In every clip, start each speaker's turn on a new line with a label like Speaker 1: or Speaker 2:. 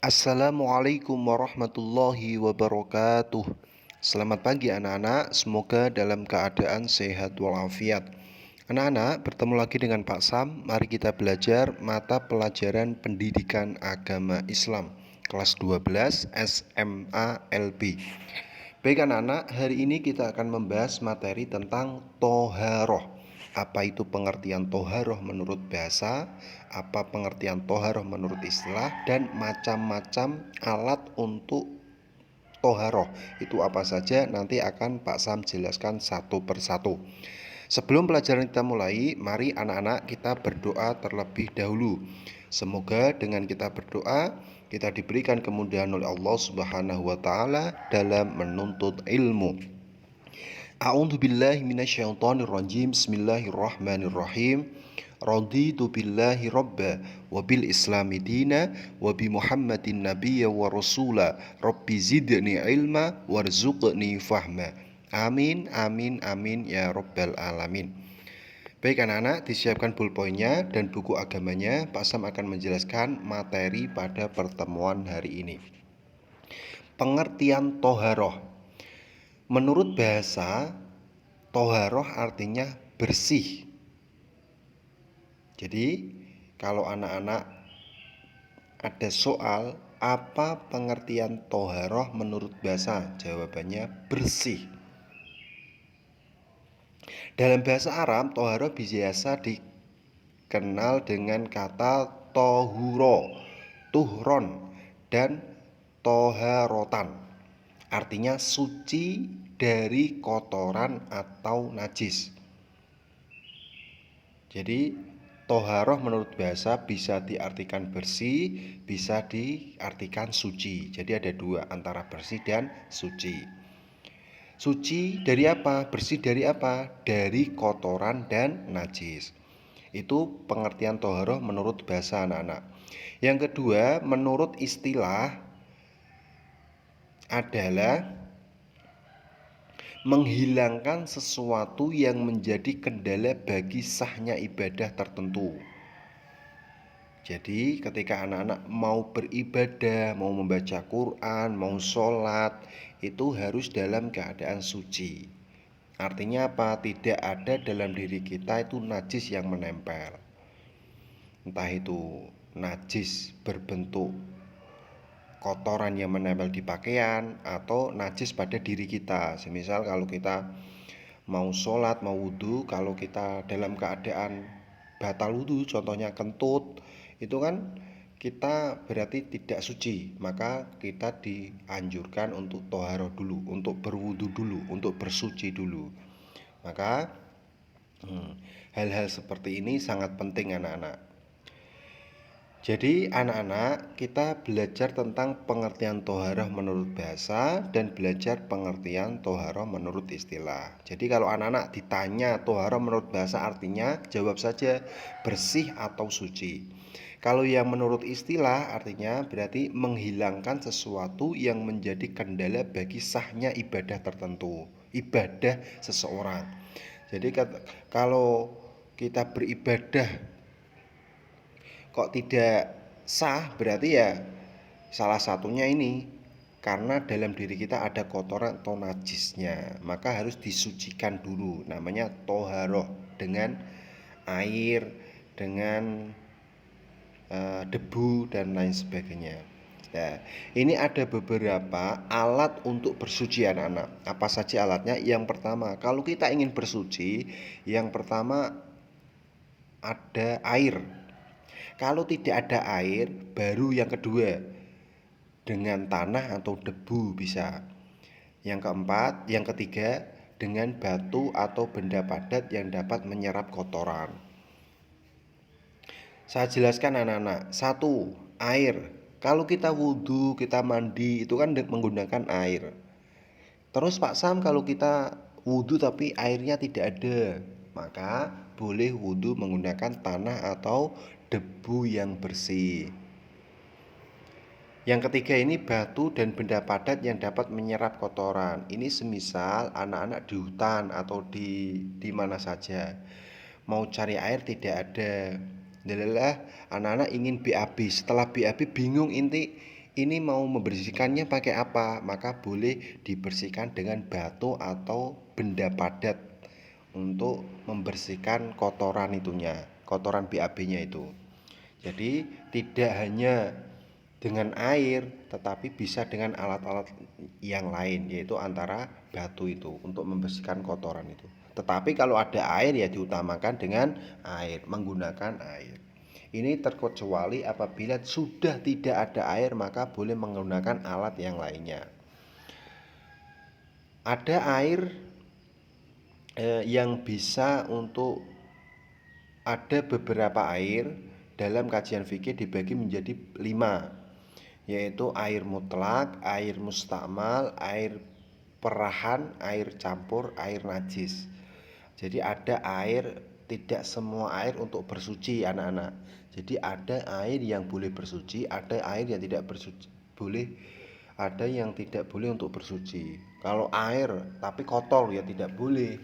Speaker 1: Assalamualaikum warahmatullahi wabarakatuh. Selamat pagi anak-anak, semoga dalam keadaan sehat walafiat. Anak-anak, bertemu lagi dengan Pak Sam. Mari kita belajar mata pelajaran pendidikan agama Islam kelas 12 SMA LB. Baik anak-anak, hari ini kita akan membahas materi tentang toharoh. Apa itu pengertian toharoh menurut bahasa, apa pengertian toharoh menurut istilah, dan macam-macam alat untuk toharoh. Itu apa saja nanti akan Pak Sam jelaskan satu persatu. Sebelum pelajaran kita mulai, mari anak-anak kita berdoa terlebih dahulu. Semoga dengan kita berdoa, kita diberikan kemudahan oleh Allah Subhanahu wa taala dalam menuntut ilmu. A'udzu billahi minasyaitonir rajim. Bismillahirrahmanirrahim. Raditu billahi rabba wa bil islami dina wa bi Muhammadin nabiyya wa rasula. Rabbi zidni ilma warzuqni fahma. Amin amin amin ya rabbal alamin. Baik anak-anak, disiapkan pulpoinnya dan buku agamanya. Pak Sam akan menjelaskan materi pada pertemuan hari ini. Pengertian toharoh. Menurut bahasa, toharoh artinya bersih. Jadi, kalau anak-anak ada soal, apa pengertian toharoh menurut bahasa? Jawabannya bersih. Dalam bahasa Arab, toharoh biasa dikenal dengan kata tohuro, tuhron, dan toharotan. Artinya suci dari kotoran atau najis. Jadi toharoh menurut bahasa bisa diartikan bersih, bisa diartikan suci. Jadi ada dua, antara bersih dan suci. Suci dari apa? Bersih dari apa? Dari kotoran dan najis. Itu pengertian toharoh menurut bahasa anak-anak. Yang kedua, menurut istilah adalah menghilangkan sesuatu yang menjadi kendala bagi sahnya ibadah tertentu. Jadi ketika anak-anak mau beribadah, mau membaca Quran, mau sholat, itu harus dalam keadaan suci. Artinya apa? Tidak ada dalam diri kita itu najis yang menempel. Entah itu najis berbentuk kotoran yang menempel di pakaian atau najis pada diri kita. Semisal kalau kita mau sholat, mau wudhu, kalau kita dalam keadaan batal wudhu, contohnya kentut, itu kan kita berarti tidak suci. Maka kita dianjurkan untuk toharoh dulu, untuk berwudhu dulu, untuk bersuci dulu. Maka hal-hal seperti ini sangat penting anak-anak. Jadi anak-anak kita belajar tentang pengertian toharoh menurut bahasa dan belajar pengertian toharoh menurut istilah. Jadi kalau anak-anak ditanya toharoh menurut bahasa artinya, jawab saja bersih atau suci. Kalau yang menurut istilah artinya berarti menghilangkan sesuatu yang menjadi kendala bagi sahnya ibadah tertentu, ibadah seseorang. Jadi kalau kita beribadah kok tidak sah, berarti ya salah satunya ini karena dalam diri kita ada kotoran atau najisnya, maka harus disucikan dulu, namanya toharoh, dengan air, dengan debu dan lain sebagainya. Nah, ini ada beberapa alat untuk bersuci anak-anak. Apa saja alatnya? Yang pertama, kalau kita ingin bersuci, yang pertama ada air. Kalau tidak ada air, baru yang kedua dengan tanah atau debu bisa. Yang keempat, yang ketiga dengan batu atau benda padat yang dapat menyerap kotoran. Saya jelaskan anak-anak. Satu, air. Kalau kita wudhu, kita mandi, itu kan menggunakan air. Terus Pak Sam, kalau kita wudhu tapi airnya tidak ada, maka boleh wudhu menggunakan tanah atau debu yang bersih. Yang ketiga ini batu dan benda padat yang dapat menyerap kotoran. Ini semisal anak-anak di hutan atau di mana saja mau cari air tidak ada. Adalah anak-anak ingin BAB. Setelah BAB bingung ini mau membersihkannya pakai apa? Maka boleh dibersihkan dengan batu atau benda padat untuk membersihkan kotoran itunya, kotoran BAB-nya itu. Jadi tidak hanya dengan air, tetapi bisa dengan alat-alat yang lain, yaitu antara batu itu untuk membersihkan kotoran itu. Tetapi kalau ada air ya diutamakan dengan air, menggunakan air. Ini terkecuali apabila sudah tidak ada air, maka boleh menggunakan alat yang lainnya. Ada air yang bisa untuk ada beberapa air dalam kajian fikih dibagi menjadi 5, yaitu air mutlak, air mustakmal, air perahan, air campur, air najis. Jadi ada air, tidak semua air untuk bersuci anak-anak. Jadi ada air yang boleh bersuci, ada air yang tidak bersuci, ada yang tidak boleh untuk bersuci. Kalau air tapi kotor ya tidak boleh.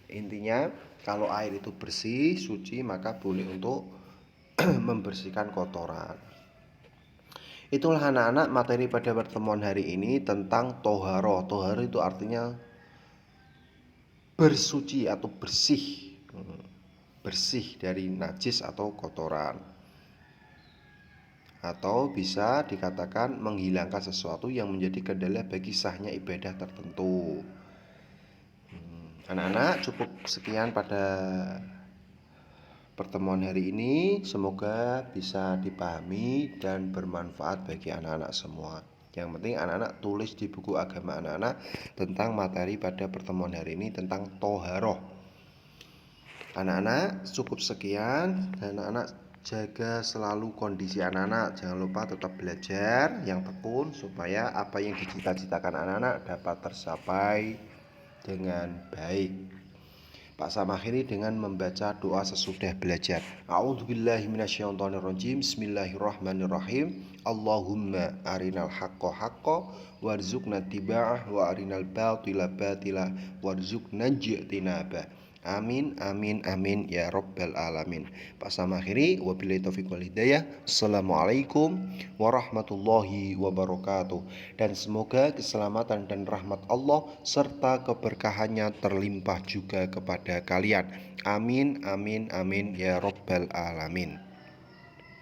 Speaker 1: Intinya kalau air itu bersih, suci, maka boleh untuk membersihkan kotoran. Itulah anak-anak materi pada pertemuan hari ini tentang toharo. Toharo itu artinya bersuci atau bersih, bersih dari najis atau kotoran, atau bisa dikatakan menghilangkan sesuatu yang menjadi kendala bagi sahnya ibadah tertentu. Anak-anak, cukup sekian pada pertemuan hari ini. Semoga bisa dipahami dan bermanfaat bagi anak-anak semua. Yang penting anak-anak tulis di buku agama anak-anak tentang materi pada pertemuan hari ini tentang toharoh. Anak-anak, cukup sekian. Dan anak-anak jaga selalu kondisi anak-anak. Jangan lupa tetap belajar yang tekun supaya apa yang dicita-citakan anak-anak dapat tercapai dengan baik. Pak Sam akhiri dengan membaca doa sesudah belajar. A'udzubillahi minasyaitonirrajim. Bismillahirrahmanirrahim. Allahumma arinal haqqo haqqo warzuqna tiba'ah wa arinal batila batila warzuqna ijtinabah. Amin amin amin ya rabbal alamin. Pak Sam akhiri, wabillahi taufiq wal hidayah. Assalamualaikum warahmatullahi wabarakatuh. Dan semoga keselamatan dan rahmat Allah serta keberkahannya terlimpah juga kepada kalian. Amin amin amin ya rabbal alamin.